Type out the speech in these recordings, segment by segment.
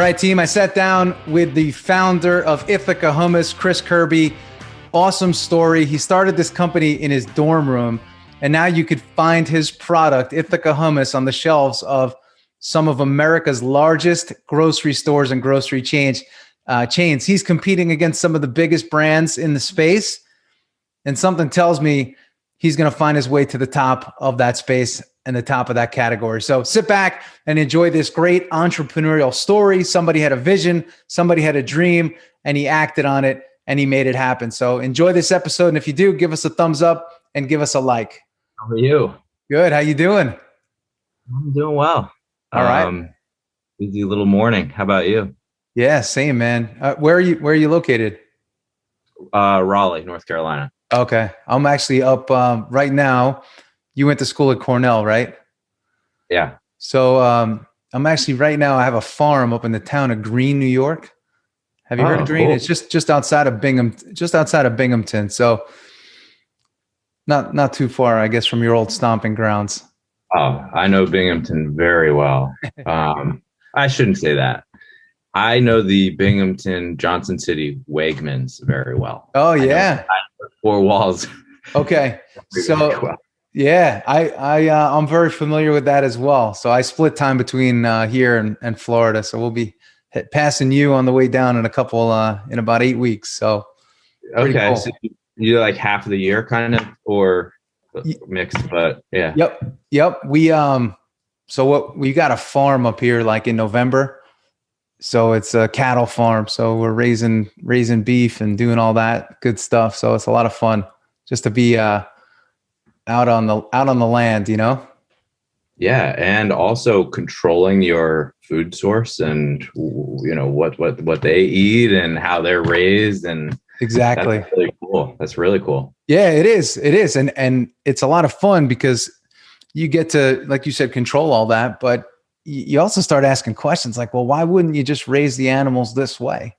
right, team. I sat down with the founder of Ithaca Hummus, Chis Kirby. Awesome story. He started this company in his dorm room, and now you could find his product, Ithaca Hummus, on the shelves of some of America's largest grocery stores and grocery chains. He's competing against some of the biggest brands in the space, and something tells me he's going to find his way to the top of that space and the top of that category. So sit back and enjoy this great entrepreneurial story. Somebody had a vision, somebody had a dream, and he acted on it and he made it happen. So enjoy this episode. And if you do, give us a thumbs up and give us a like. How are you? Good. How you doing? I'm doing well. All right. Busy little morning. How about you? Yeah, same, man. Where are you located? Raleigh, North Carolina. Okay. I'm actually up right now. You went to school at Cornell, right? Yeah. So I'm actually right now, I have a farm up in the town of Greene, New York. Have you heard of Greene? Cool. It's just outside of Binghamton. So not too far, I guess, from your old stomping grounds. Oh, I know Binghamton very well. I shouldn't say that. I know the Binghamton Johnson City Wegmans very well. Oh yeah. Four walls. Okay. So yeah, I'm very familiar with that as well. So I split time between here and Florida. So we'll be passing you on the way down in about 8 weeks. So okay, cool. So you like half of the year kind of, or mixed, but yeah. Yep. We got a farm up here like in November. So it's a cattle farm. So we're raising beef and doing all that good stuff. So it's a lot of fun just to be out on the land, you know? Yeah. And also controlling your food source and, you know, what they eat and how they're raised. And exactly. That's really cool. That's really cool. Yeah, it is. And it's a lot of fun because you get to, like you said, control all that, but you also start asking questions like, well, why wouldn't you just raise the animals this way?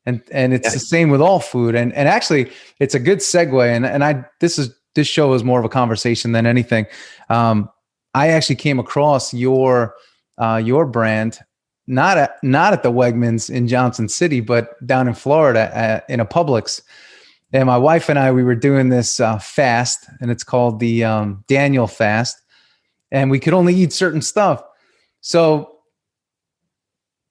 And it's the same with all food. And actually it's a good segue. And this show is more of a conversation than anything. I actually came across your brand, not at the Wegmans in Johnson City, but down in Florida in a Publix. And my wife and I, we were doing this fast, and it's called the Daniel fast. And we could only eat certain stuff. So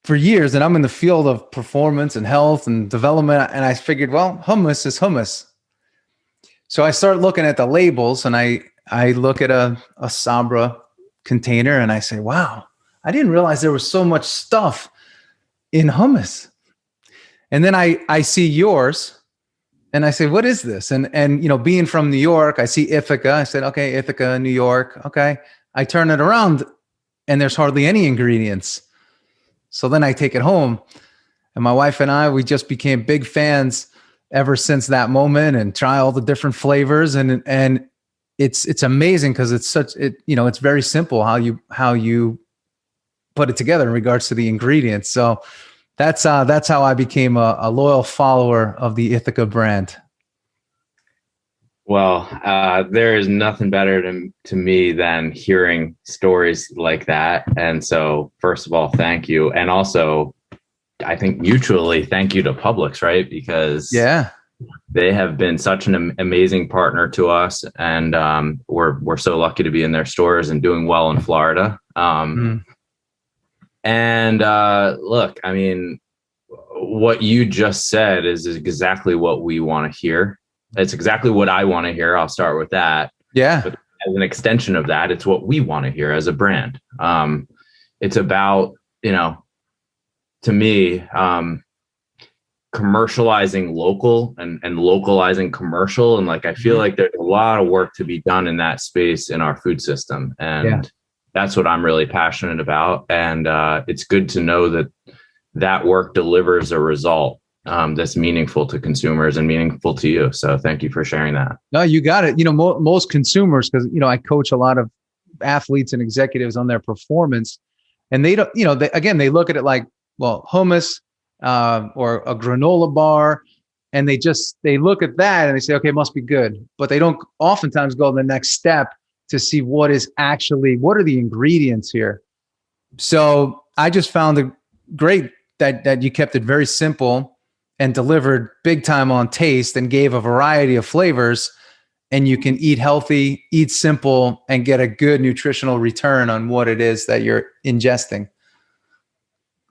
for years, and I'm in the field of performance and health and development, and I figured, well, hummus is hummus. So I start looking at the labels, and I look at a Sabra container, and I say, wow, I didn't realize there was so much stuff in hummus. And then I see yours, and I say, what is this? And you know, being from New York, I see Ithaca. I said, okay, Ithaca, New York. Okay. I turn it around, and there's hardly any ingredients. So then I take it home, and my wife and I, we just became big fans ever since that moment, and try all the different flavors. And it's amazing because it's very simple how you put it together in regards to the ingredients. So that's how I became a loyal follower of the Ithaca brand. Well, there is nothing better to me than hearing stories like that. And so, first of all, thank you. And also, I think mutually, thank you to Publix, right? Because they have been such an amazing partner to us. And we're so lucky to be in their stores and doing well in Florida. And look, I mean, what you just said is exactly what we want to hear. It's exactly what I want to hear. I'll start with that. Yeah. But as an extension of that, it's what we want to hear as a brand. It's about, you know, to me, commercializing local and localizing commercial. And like, I feel like there's a lot of work to be done in that space in our food system. And that's what I'm really passionate about. And it's good to know that work delivers a result that's meaningful to consumers and meaningful to you. So thank you for sharing that. No, you got it. You know, most consumers, because, you know, I coach a lot of athletes and executives on their performance, and they don't, you know, they look at it like, well, hummus or a granola bar, and they look at that and they say, okay, it must be good. But they don't oftentimes go the next step to see what are the ingredients here. So I just found great that you kept it very simple and delivered big time on taste and gave a variety of flavors, and you can eat healthy, eat simple, and get a good nutritional return on what it is that you're ingesting.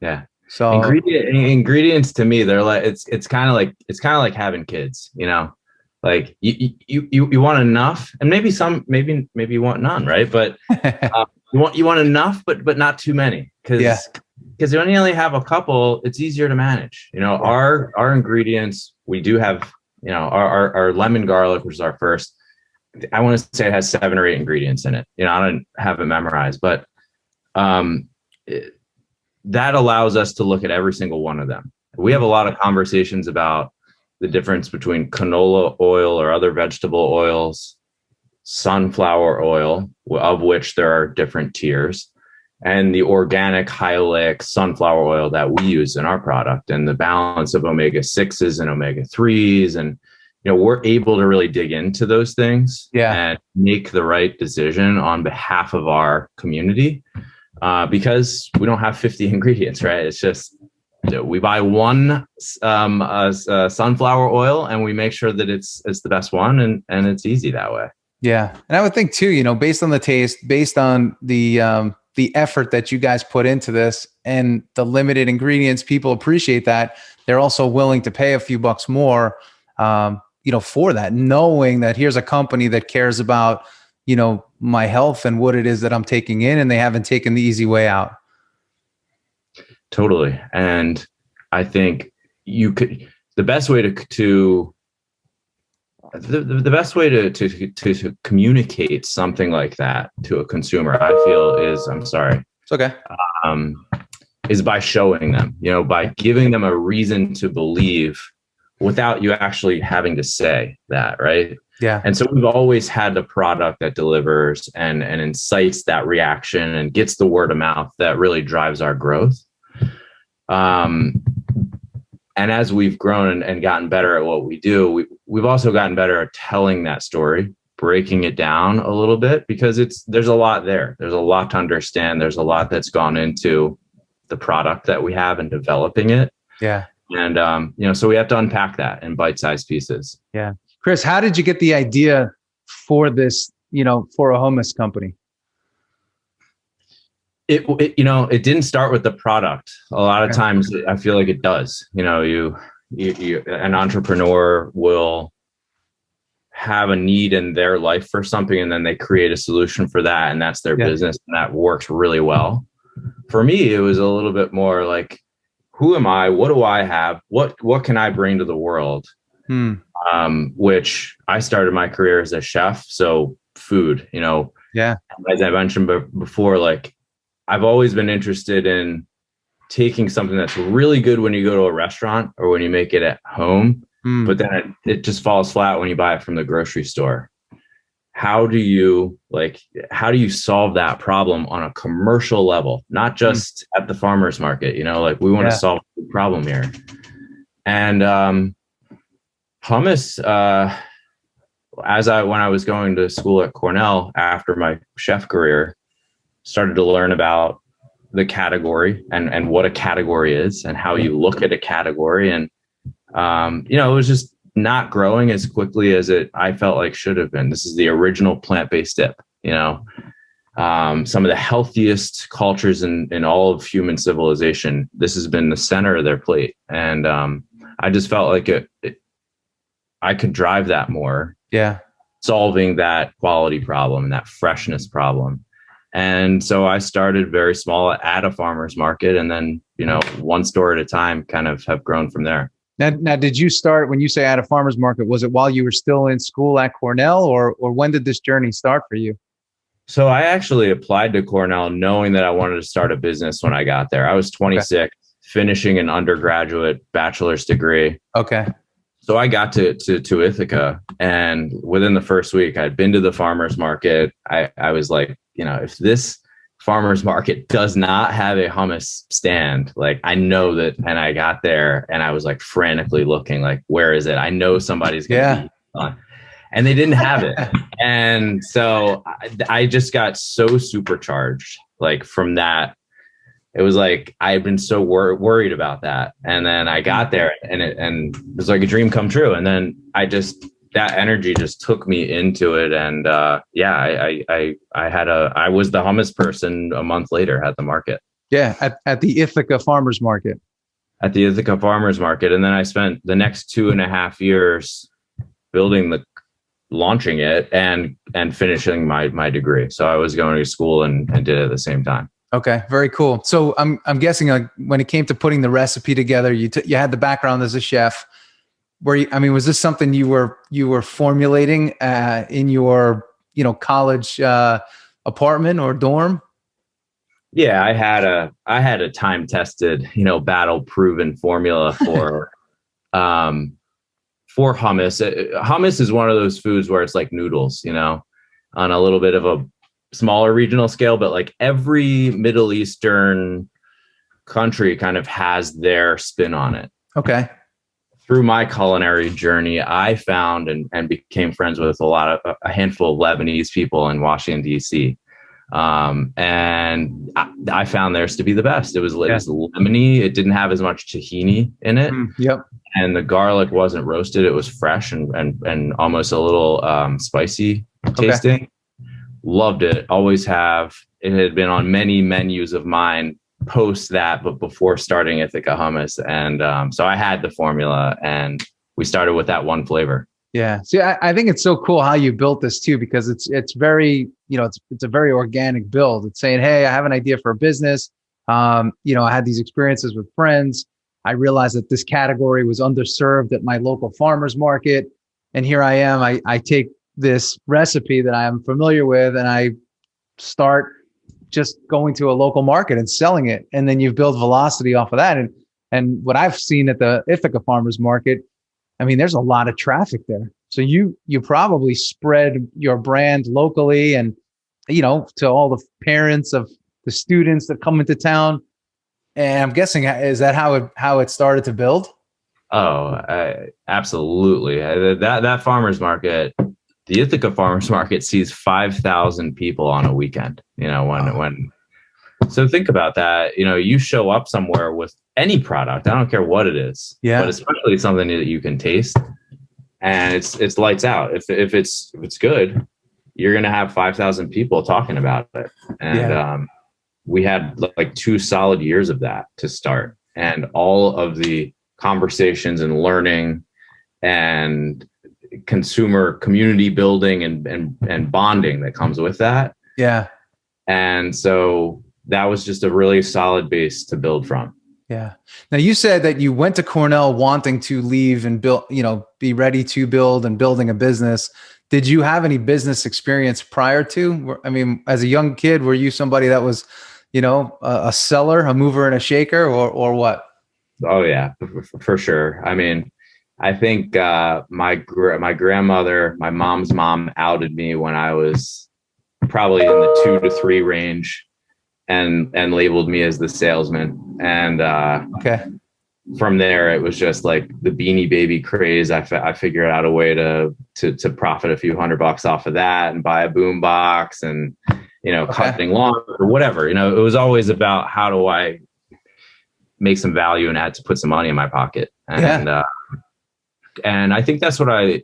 Yeah. So Ingredients to me, they're like, it's kind of like having kids, you know, like you want enough, and maybe you want none, right? But you want enough, but not too many, because when you only have a couple, it's easier to manage. You know, our ingredients, we do have, you know, our lemon garlic, which is our first. I want to say it has 7 or 8 ingredients in it. You know, I don't have it memorized, but that allows us to look at every single one of them. We have a lot of conversations about the difference between canola oil or other vegetable oils, sunflower oil, of which there are different tiers, and the organic high oleic sunflower oil that we use in our product, and the balance of omega-6s and omega-3s. And, you know, we're able to really dig into those things and make the right decision on behalf of our community. Because we don't have 50 ingredients, right? It's just, we buy one sunflower oil and we make sure that it's the best one, and it's easy that way. Yeah. And I would think too, you know, based on the taste, based on the effort that you guys put into this and the limited ingredients, people appreciate that. They're also willing to pay a few bucks more, you know, for that, knowing that here's a company that cares about, you know, my health and what it is that I'm taking in, and they haven't taken the easy way out. Totally. And I think the best way to communicate something like that to a consumer, I feel, is, I'm sorry. It's okay. Is by showing them, you know, by giving them a reason to believe without you actually having to say that, right? Yeah. And so we've always had the product that delivers and incites that reaction and gets the word of mouth that really drives our growth. And as we've grown and gotten better at what we do, we've also gotten better at telling that story, breaking it down a little bit, because there's a lot there. There's a lot to understand. There's a lot that's gone into the product that we have and developing it. Yeah. And, you know, so we have to unpack that in bite-sized pieces. Yeah. Chris, how did you get the idea for this, you know, for a hummus company? It you know, it didn't start with the product. A lot of times I feel like it does. You know, you an entrepreneur will have a need in their life for something, and then they create a solution for that, and that's their business, and that works really well. For me, it was a little bit more like, who am I? What do I have? What can I bring to the world? Which I started my career as a chef. So food, you know, as I mentioned before, like, I've always been interested in taking something that's really good when you go to a restaurant or when you make it at home, but then it just falls flat when you buy it from the grocery store. How do you solve that problem on a commercial level, not just at the farmer's market? You know, like, we want to solve the problem here. And hummus, when I was going to school at Cornell after my chef career, started to learn about the category and what a category is and how you look at a category. And, you know, it was just not growing as quickly as I felt like should have been. This is the original plant-based dip, you know, some of the healthiest cultures in all of human civilization. This has been the center of their plate. And I just felt like I could drive that more. Yeah. Solving that quality problem and that freshness problem. And so I started very small at a farmer's market, and then, you know, one store at a time, kind of have grown from there. Now, did you start, when you say at a farmer's market, was it while you were still in school at Cornell, or when did this journey start for you? So I actually applied to Cornell knowing that I wanted to start a business when I got there. I was 26, finishing an undergraduate bachelor's degree. Okay. So I got to Ithaca, and within the first week, I'd been to the farmer's market. I was like, you know, if this farmer's market does not have a hummus stand, like, I know that. And I got there and I was like frantically looking, like, where is it? I know somebody's going to be on. And they didn't have it. And so I just got so supercharged, like, from that it was like I had been so worried about that, and then I got there, and it was like a dream come true. And then that energy just took me into it, and I was the hummus person a month later at the market. Yeah, at the Ithaca Farmers Market. At the Ithaca Farmers Market, and then I spent the next 2.5 years launching it and finishing my degree. So I was going to school and did it at the same time. Okay, very cool. So I'm guessing like when it came to putting the recipe together, you had the background as a chef. Was this something you were formulating in your college apartment or dorm? Yeah, I had a time tested, battle proven formula for hummus. Hummus is one of those foods where it's like noodles, on a little bit of a smaller regional scale, but like every Middle Eastern country kind of has their spin on it. Okay. Through my culinary journey, I found and became friends with a handful of Lebanese people in Washington, D.C. And I found theirs to be the best. It was lemony. It didn't have as much tahini in it. Yep. And the garlic wasn't roasted. It was fresh and almost a little spicy tasting. Okay. Loved it. Always have. It had been on many menus of mine post that, but before starting Ithaca Hummus. And so I had the formula, and we started with that one flavor. Yeah. See, I think it's so cool how you built this too, because it's very, it's a very organic build. It's saying, hey, I have an idea for a business. I had these experiences with friends. I realized that this category was underserved at my local farmers market. And here I am. I take this recipe that I am familiar with, and I start just going to a local market and selling it. And then you build velocity off of that. And what I've seen at the Ithaca Farmers Market, there's a lot of traffic there. So you probably spread your brand locally and, to all the parents of the students that come into town. And I'm guessing, is that how it started to build? Oh, absolutely. That farmers market, the Ithaca Farmers Market sees 5,000 people on a weekend, so think about that. You show up somewhere with any product, I don't care what it is, but especially something that you can taste, and it's lights out. If it's good, you're going to have 5,000 people talking about it. And we had like 2 solid years of that to start, and all of the conversations and learning and consumer community building and bonding that comes with that. Yeah. And so that was just a really solid base to build from. Yeah. Now you said that you went to Cornell wanting to leave and build, be ready to build and building a business. Did you have any business experience prior to? As a young kid, were you somebody that was, a seller, a mover and a shaker, or what? Oh yeah, for sure. I think my grandmother, my mom's mom, outed me when I was probably in the 2 to 3 range, and labeled me as the salesman. And from there, it was just like the Beanie Baby craze. I figured out a way to profit a few $100 off of that and buy a boom box and cutting lawn or whatever. It was always about how do I make some value and had to put some money in my pocket. And I think that's one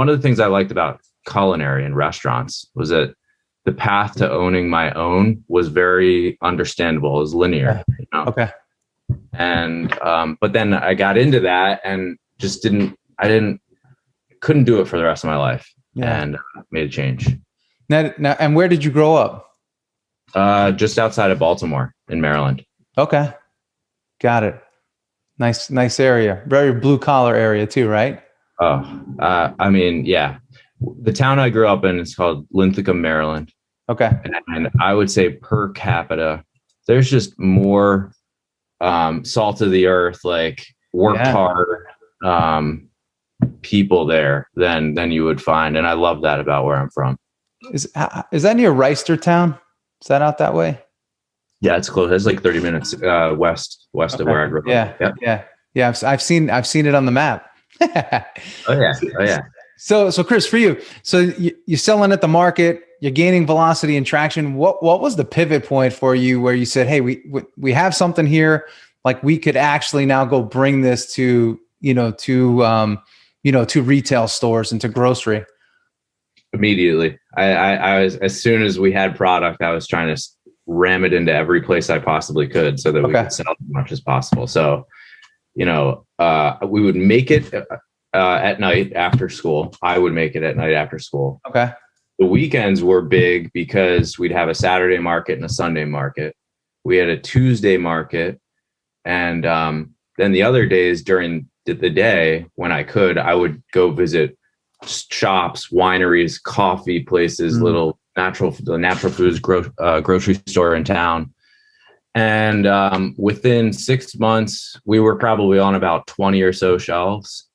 of the things I liked about culinary and restaurants was that the path to owning my own was very understandable. It was linear. Okay. And, but then I got into that and just couldn't do it for the rest of my life, and made a change. Now, and where did you grow up? Just outside of Baltimore in Maryland. Okay. Got it. Nice area. Very blue collar area too, right? Yeah. The town I grew up in is called Ithaca, Maryland. Okay. And I would say per capita, there's just more salt of the earth, like worked hard people there than you would find. And I love that about where I'm from. Is that near Reisterstown? Is that out that way? Yeah, it's close. It's like 30 minutes west of where I grew up. Yeah. I've seen it on the map. Oh yeah. So Chris, for you, so you're selling at the market, you're gaining velocity and traction. What was the pivot point for you where you said, hey, we have something here, like we could actually now go bring this to, to retail stores and to grocery? Immediately. I was, as soon as we had product, I was trying to ram it into every place I possibly could so that we could sell as much as possible. So, we would make it at night after school. I would make it at night after school. Okay. The weekends were big because we'd have a Saturday market and a Sunday market. We had a Tuesday market. And then the other days during the day when I could, I would go visit shops, wineries, coffee places, little natural foods grocery store in town. And within 6 months, we were probably on about 20 or so shelves.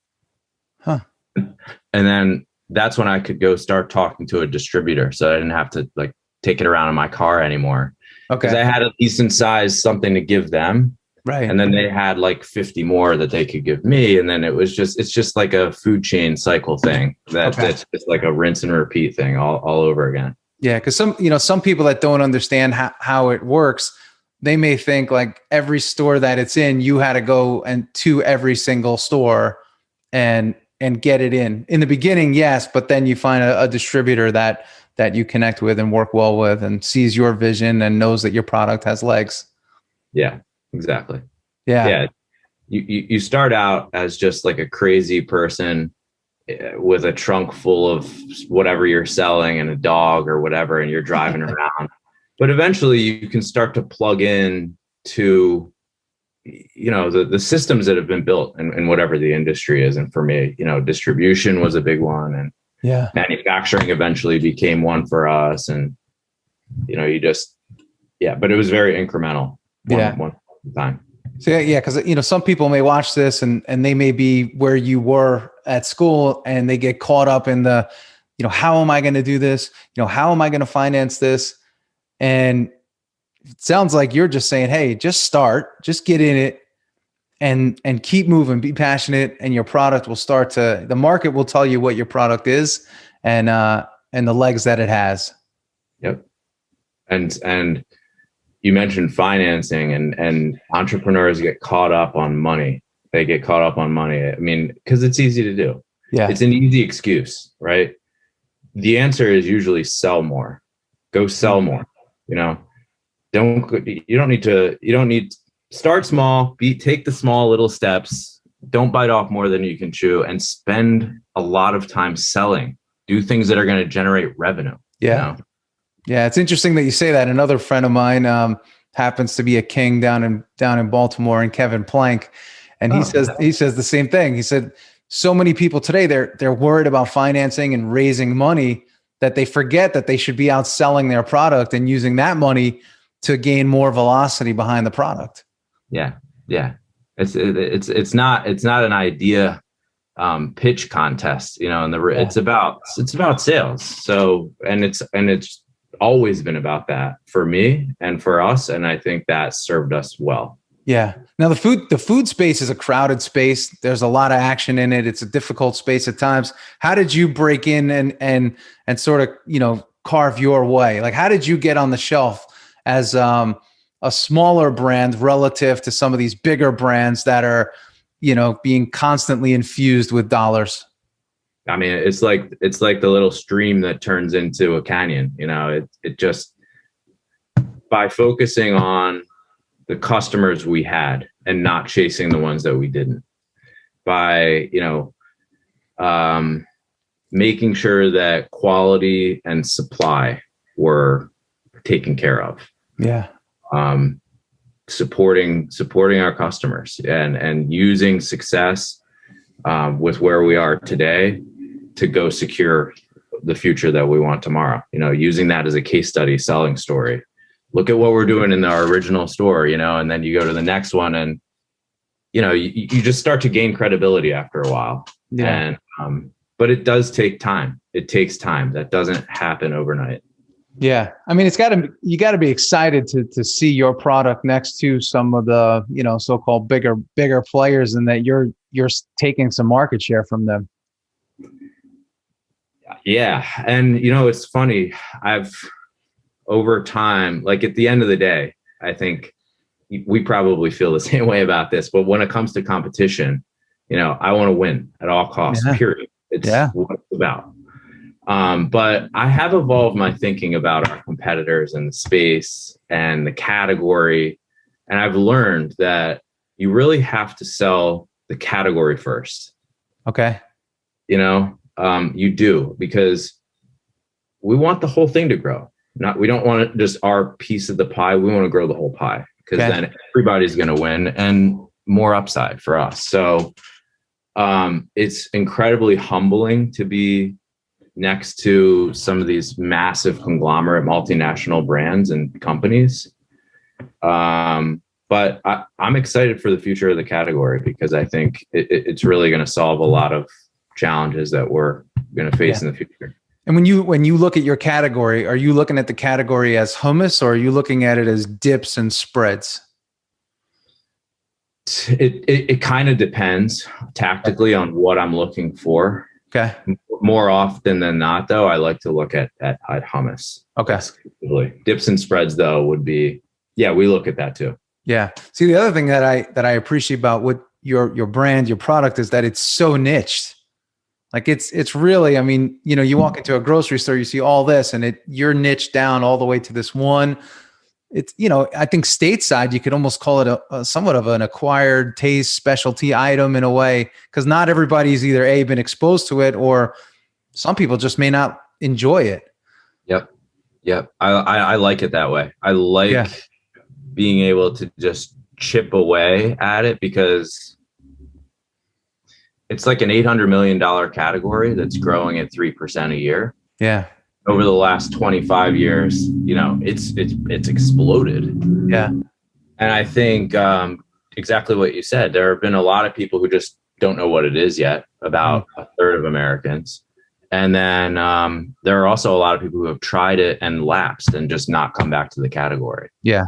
Huh. And then that's when I could go start talking to a distributor. So I didn't have to like take it around in my car anymore. Okay. Because I had a decent size something to give them. Right. And then they had like 50 more that they could give me. And then it's just like a food chain cycle thing that's just like a rinse and repeat thing all over again. Yeah. Cause some people that don't understand how it works, they may think like every store that it's in, you had to go and to every single store and get it in the beginning. Yes. But then you find a distributor that you connect with and work well with and sees your vision and knows that your product has legs. Yeah. Exactly. Yeah. You start out as just like a crazy person with a trunk full of whatever you're selling and a dog or whatever, and you're driving around. But eventually you can start to plug in to, the systems that have been built in whatever the industry is. And for me, distribution was a big one, and manufacturing eventually became one for us. And, but it was very incremental. One time. So because some people may watch this and they may be where you were at school and they get caught up in the, how am I going to do this? How am I going to finance this? And it sounds like you're just saying, hey, just start, just get in it and keep moving, be passionate, and your product will the market will tell you what your product is and the legs that it has. Yep. And you mentioned financing, and entrepreneurs get caught up on money. They get caught up on money. I mean, because it's easy to do. Yeah. It's an easy excuse, right? The answer is usually sell more. Go sell more. Start small, take the small little steps. Don't bite off more than you can chew, and spend a lot of time selling. Do things that are going to generate revenue. Yeah. Yeah, it's interesting that you say that. Another friend of mine happens to be a king down in Baltimore, and Kevin Plank, and he says the same thing. He said so many people today they're worried about financing and raising money that they forget that they should be out selling their product and using that money to gain more velocity behind the product. Yeah, it's not an idea pitch contest, it's about sales. So and it's always been about that for me and for us. And I think that served us well. Yeah. Now the food space is a crowded space. There's a lot of action in it. It's a difficult space at times. How did you break in and sort of, carve your way? Like, how did you get on the shelf as a smaller brand relative to some of these bigger brands that are, being constantly infused with dollars? I mean, it's like the little stream that turns into a canyon. It just, by focusing on the customers we had and not chasing the ones that we didn't, by making sure that quality and supply were taken care of. Yeah. Supporting our customers and using success with where we are today to go secure the future that we want tomorrow. Using that as a case study selling story. Look at what we're doing in our original store, and then you go to the next one, and you just start to gain credibility after a while. Yeah. And but it does take time. It takes time. That doesn't happen overnight. Yeah. I mean, you gotta be excited to see your product next to some of the, so-called bigger players, and that you're taking some market share from them. Yeah. And it's funny. I've over time, like at the end of the day, I think we probably feel the same way about this, but when it comes to competition, I want to win at all costs, Yeah. period. It's Yeah. what it's about. But I have evolved my thinking about our competitors and the space and the category. And I've learned that you really have to sell the category first. Okay. You do, because we want the whole thing to grow. We don't want just our piece of the pie. We want to grow the whole pie, because then everybody's going to win and more upside for us. So it's incredibly humbling to be next to some of these massive conglomerate multinational brands and companies. But I'm excited for the future of the category, because I think it's really going to solve a lot of challenges that we're going to face in the future. And when you look at your category, are you looking at the category as hummus, or are you looking at it as dips and spreads? It kind of depends tactically on what I'm looking for. Okay. More often than not, though, I like to look at hummus. Okay. Dips and spreads, though, would be, we look at that too. Yeah. See, the other thing that I appreciate about what your brand, your product, is that it's so niched. Like it's really, I mean, you walk into a grocery store, you see all this, and you're niched down all the way to this one. It's, I think stateside, you could almost call it a somewhat of an acquired taste specialty item in a way, because not everybody's either been exposed to it, or some people just may not enjoy it. Yep. I like it that way. I like being able to just chip away at it, because it's like an $800 million category that's growing at 3% a year. Yeah. Over the last 25 years, it's exploded. Yeah. And I think exactly what you said. There have been a lot of people who just don't know what it is yet, about a third of Americans. And then there are also a lot of people who have tried it and lapsed and just not come back to the category. Yeah.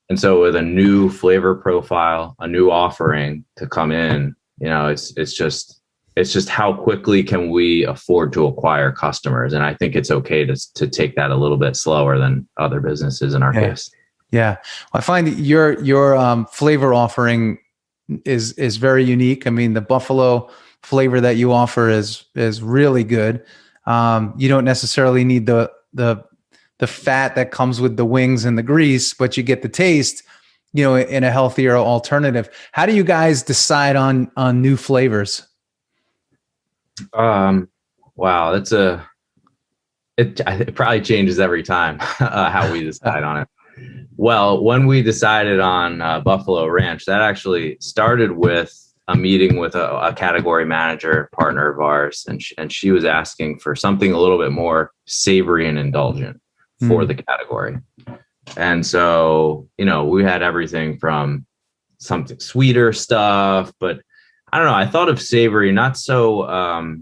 And so with a new flavor profile, a new offering to come in, it's just how quickly can we afford to acquire customers? And I think it's okay to take that a little bit slower than other businesses in our case. Yeah. I find that your flavor offering is very unique. I mean, the buffalo flavor that you offer is really good. You don't necessarily need the fat that comes with the wings and the grease, but you get the taste, in a healthier alternative. How do you guys decide on new flavors? Wow, it probably changes every time how we decide on it. Well, when we decided on Buffalo Ranch, that actually started with a meeting with a category manager partner of ours, and she was asking for something a little bit more savory and indulgent for the category. And so, we had everything from something sweeter stuff, but I don't know. I thought of savory, not so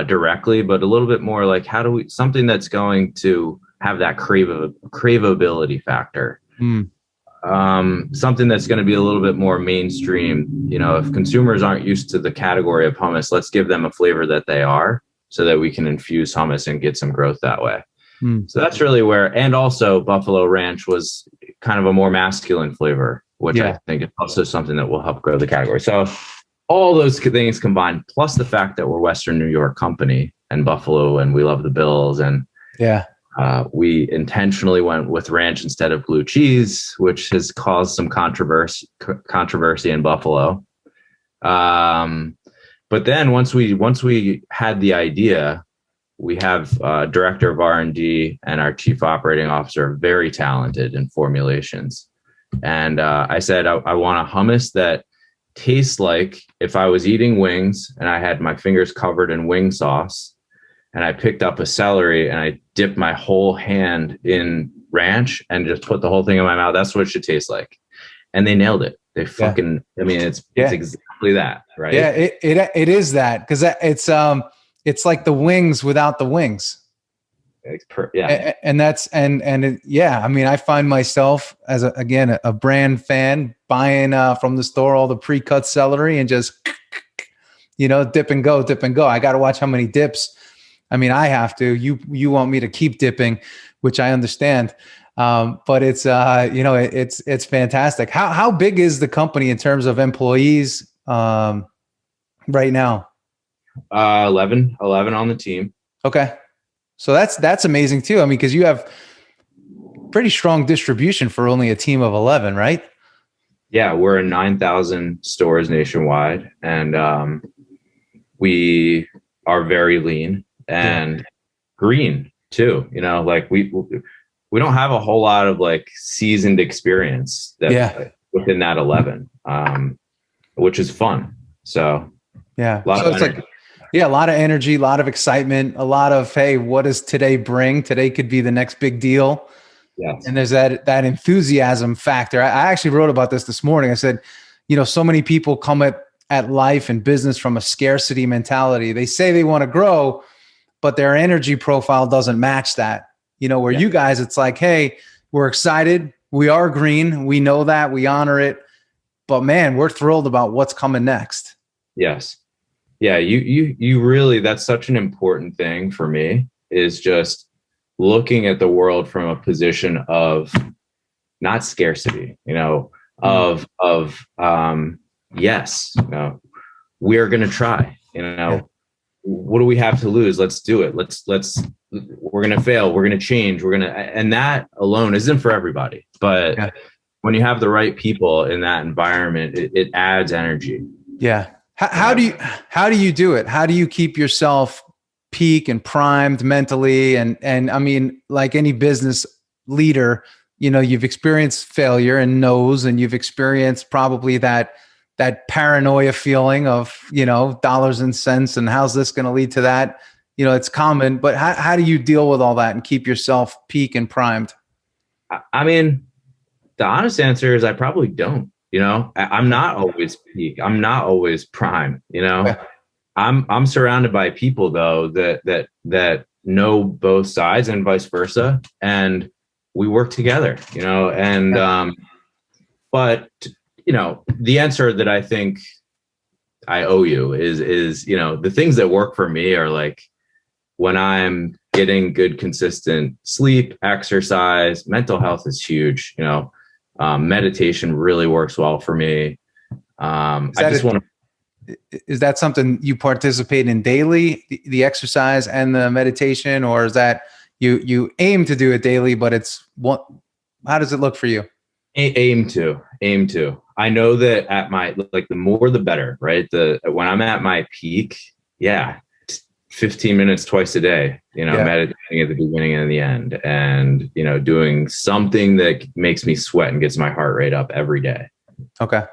directly, but a little bit more like something that's going to have that craveability factor. Something that's going to be a little bit more mainstream. If consumers aren't used to the category of hummus, let's give them a flavor that they are, so that we can infuse hummus and get some growth that way. So that's really where, and also Buffalo Ranch was kind of a more masculine flavor, which I think is also something that will help grow the category. So all those things combined, plus the fact that we're Western New York company and Buffalo, and we love the Bills, and we intentionally went with ranch instead of blue cheese, which has caused some controversy in Buffalo. But then once we had the idea, we have a director of R&D and our chief operating officer, very talented in formulations. And I said, I want a hummus that tastes like if I was eating wings and I had my fingers covered in wing sauce, and I picked up a celery and I dipped my whole hand in ranch and just put the whole thing in my mouth. That's what it should taste like. And they nailed it. They fucking, I mean, it's exactly that, right? Yeah, it is that, because it's like the wings without the wings. And that's, I mean, I find myself as a brand fan buying from the store all the pre-cut celery and just, dip and go. I got to watch how many dips I mean, I have to. You want me to keep dipping, which I understand. But it's it's fantastic. How big is the company in terms of employees right now? 11 on the team. Okay, so that's amazing too. I mean, because you have pretty strong distribution for only a team of 11, right? Yeah, we're in 9,000 stores nationwide, and we are very lean and green too. Like we don't have a whole lot of like seasoned experience within that 11, which is fun. So yeah, a lot so of it's energy. like a lot of energy, a lot of excitement, a lot of, hey, what does today bring? Today could be the next big deal. Yes. And there's that enthusiasm factor. I actually wrote about this morning. I said, so many people come at life and business from a scarcity mentality. They say they want to grow, but their energy profile doesn't match that. Where you guys, it's like, hey, we're excited. We are green. We know that. We honor it. But man, we're thrilled about what's coming next. Yes. Yeah. You really, that's such an important thing for me, is just looking at the world from a position of not scarcity, of yes, we're going to try, what do we have to lose? Let's do it. We're going to fail. We're going to change. And that alone isn't for everybody, but when you have the right people in that environment, it adds energy. Yeah. How do you do it? How do you keep yourself peak and primed mentally? And I mean, like any business leader, you've experienced failure and no's, and you've experienced probably that paranoia feeling of, dollars and cents and how's this going to lead to that? It's common, but how do you deal with all that and keep yourself peak and primed? I mean, the honest answer is I probably don't. I'm not always peak. I'm not always prime. I'm surrounded by people though that know both sides and vice versa, and we work together. But the answer that I think I owe you is the things that work for me are like when I'm getting good, consistent sleep, exercise, mental health is huge. Meditation really works well for me. Is that something you participate in daily, the exercise and the meditation, or is that you aim to do it daily, but how does it look for you? Aim to. I know that at my, like, the more the better, right? When I'm at my peak, 15 minutes twice a day, meditating at the beginning and the end, and, doing something that makes me sweat and gets my heart rate up every day. Okay.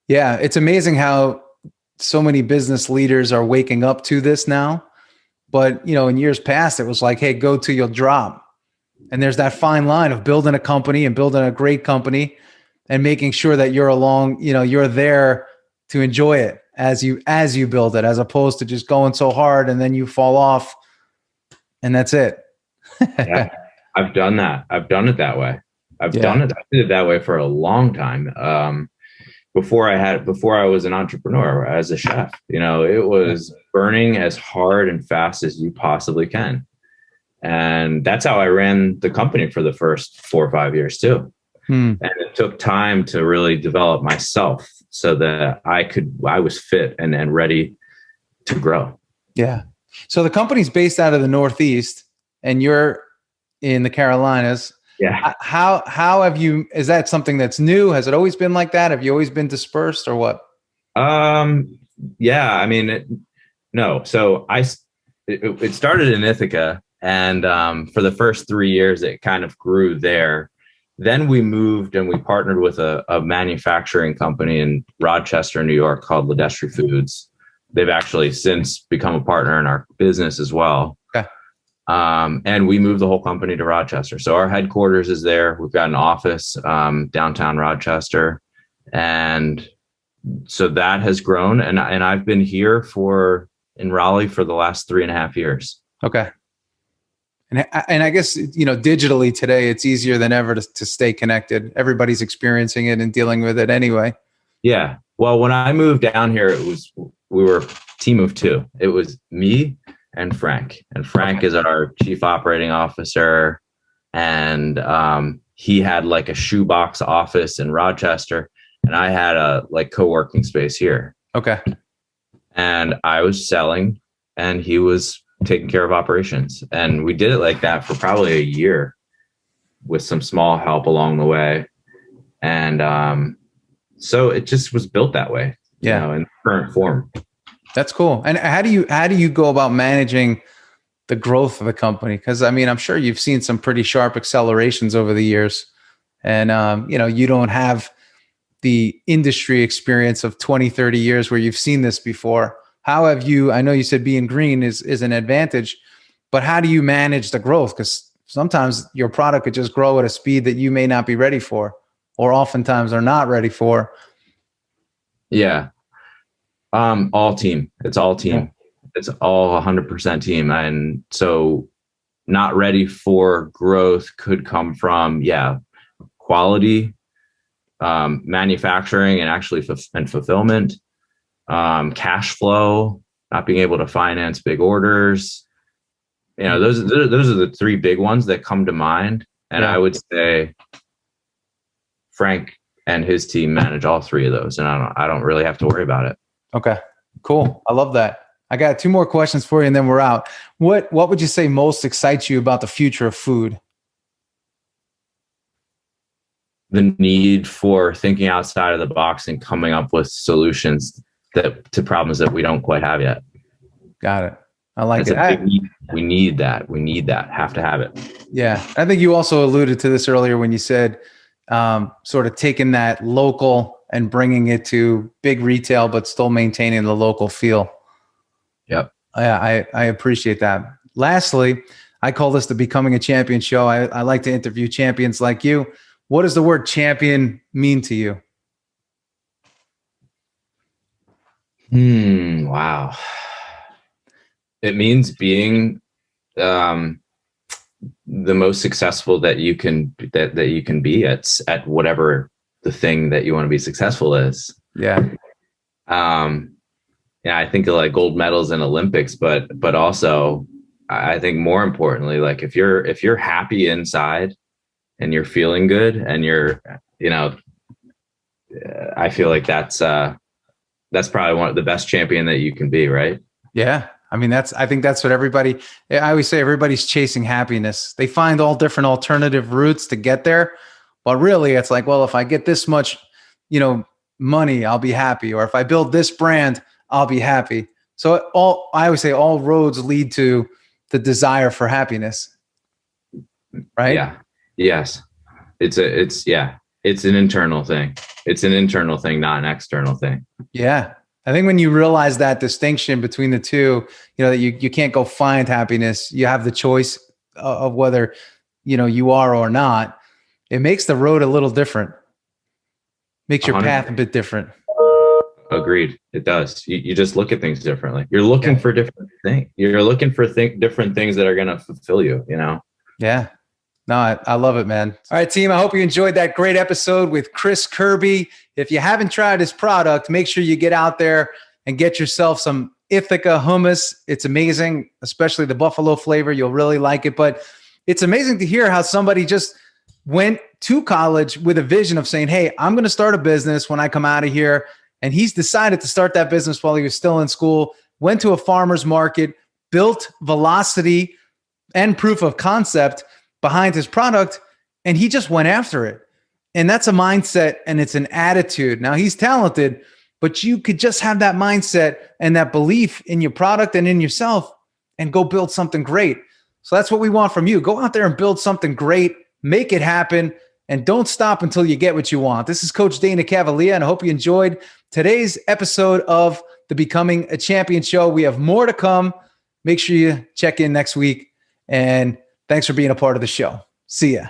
Yeah. It's amazing how so many business leaders are waking up to this now. But, in years past, it was like, hey, go till you'll drop. And there's that fine line of building a company and building a great company and making sure that you're there to enjoy it as you build it, as opposed to just going so hard and then you fall off and that's it. Yeah, I've done that. I've done it that way. I did it that way for a long time. Before I was an entrepreneur as a chef, it was burning as hard and fast as you possibly can. And that's how I ran the company for the first 4 or 5 years too. And it took time to really develop myself so that I was fit and ready to grow. Yeah. So the company's based out of the Northeast and you're in the Carolinas. Yeah. How have you, is that something that's new? Has it always been like that? Have you always been dispersed or what? Yeah, I mean, no. So it started in Ithaca, and for the first 3 years, it kind of grew there. Then we moved and we partnered with a manufacturing company in Rochester, New York called Ledestri Foods. They've actually since become a partner in our business as well. Okay. And we moved the whole company to Rochester. So our headquarters is there. We've got an office downtown Rochester. And so that has grown. And I've been here in Raleigh for the last 3.5 years. Okay. And I guess, digitally today, it's easier than ever to stay connected. Everybody's experiencing it and dealing with it anyway. Yeah. Well, when I moved down here, we were a team of 2. It was me and Frank. And Frank is our chief operating officer. And he had like a shoebox office in Rochester, and I had a like co-working space here. Okay. And I was selling, and he was taking care of operations. And we did it like that for probably a year with some small help along the way. And so it just was built that way, yeah, you know, in current form. That's cool. And how do you go about managing the growth of the company? Because I mean, I'm sure you've seen some pretty sharp accelerations over the years, and you know, you don't have the industry experience of 20, 30 years where you've seen this before. How have you, I know you said being green is an advantage, but how do you manage the growth? Because sometimes your product could just grow at a speed that you may not be ready for, or oftentimes are not ready for. Yeah. All team. It's all team. Yeah. It's all 100% team. And so not ready for growth could come from, quality, manufacturing, and actually and fulfillment, cash flow, not being able to finance big orders. You know, those are the three big ones that come to mind. And I would say Frank and his team manage all three of those, and I don't really have to worry about it. Okay, cool. I love that. I got two more questions for you, and then we're out. What would you say most excites you about the future of food? The need for thinking outside of the box and coming up with solutions to problems that we don't quite have yet. Got it. I like it. We need that. We need that. Have to have it. Yeah. I think you also alluded to this earlier when you said sort of taking that local and bringing it to big retail, but still maintaining the local feel. Yep. Yeah, I appreciate that. Lastly, I call this the Becoming a Champion show. I like to interview champions like you. What does the word champion mean to you? Wow. It means being the most successful that you can that you can be at whatever the thing that you want to be successful is. Yeah. I think of like gold medals in Olympics, but also I think more importantly, like if you're happy inside and you're feeling good and you're, you know, I feel like that's probably one of the best champion that you can be. Right. Yeah. I mean, I think that's what I always say, everybody's chasing happiness. They find all different alternative routes to get there. But really it's like, well, if I get this much, you know, money, I'll be happy. Or if I build this brand, I'll be happy. So I always say all roads lead to the desire for happiness. Right? Yeah. Yes. It's an internal thing. It's an internal thing, not an external thing. Yeah. I think when you realize that distinction between the two, you know, that you can't go find happiness, you have the choice of whether, you know, you are or not. It makes the road a little different. Makes your 100%. Path a bit different. Agreed. It does. You just look at things differently. You're looking for different things. You're looking for different things that are going to fulfill you, you know? Yeah. No, I love it, man. All right, team. I hope you enjoyed that great episode with Chis Kirby. If you haven't tried his product, make sure you get out there and get yourself some Ithaca hummus. It's amazing, especially the buffalo flavor. You'll really like it. But it's amazing to hear how somebody just went to college with a vision of saying, hey, I'm going to start a business when I come out of here. And he's decided to start that business while he was still in school, went to a farmer's market, built velocity and proof of concept behind his product, and he just went after it. And that's a mindset and it's an attitude. Now he's talented, but you could just have that mindset and that belief in your product and in yourself and go build something great. So that's what we want from you. Go out there and build something great, make it happen, and don't stop until you get what you want. This is Coach Dana Cavalea, and I hope you enjoyed today's episode of the Becoming a Champion show. We have more to come. Make sure you check in next week, and thanks for being a part of the show. See ya.